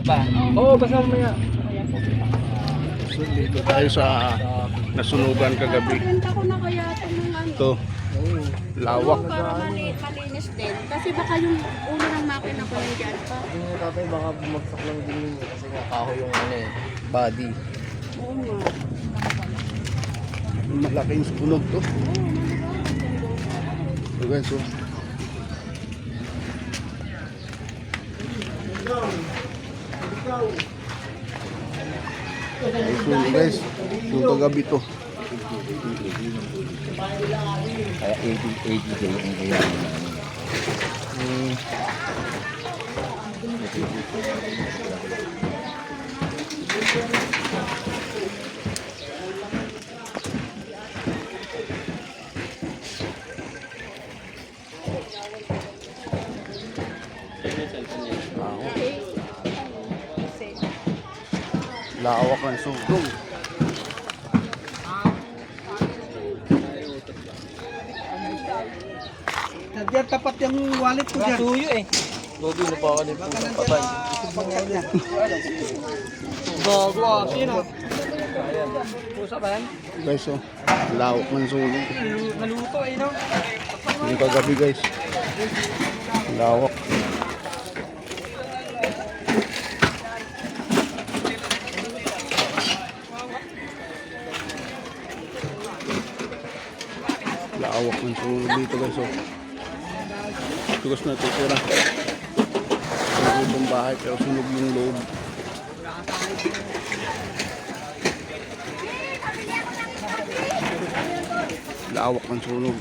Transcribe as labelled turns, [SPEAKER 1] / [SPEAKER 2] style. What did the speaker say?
[SPEAKER 1] ba? Oo, basta mamaya.
[SPEAKER 2] So, dito tayo sa nasunugan kagabi.
[SPEAKER 3] Renta ko na kaya ito ng ano.
[SPEAKER 2] Ito, lawak.
[SPEAKER 3] Para malinis din. Kasi baka yung ulo ng makina ko nandiyan pa.
[SPEAKER 1] Hindi nga tatay, baka bumagsak lang din yun. Kasi nga kahoy yung ano eh, body.
[SPEAKER 3] Oo nga.
[SPEAKER 2] Malaking sunog to. So guys, so. Ay, sunog guys. Yung kagabi to.
[SPEAKER 1] Kaya 80 day ang kaya
[SPEAKER 2] Lawak ng sunog.
[SPEAKER 4] Nandiyan tapat yung wallet ko dyan.
[SPEAKER 1] Suyo eh. Gogi na pa ako din po ng patay. Bago ah, sino? Pusa ba yan?
[SPEAKER 2] Guys, so. Lawak ng sunog.
[SPEAKER 4] Naluto eh, no?
[SPEAKER 2] Yung kagabi guys. Lawak. Lawak ng sunog dito guys. So. Tugas na titira. Sunog yung bahay pero sunog yung loob. Lawak ng sunog.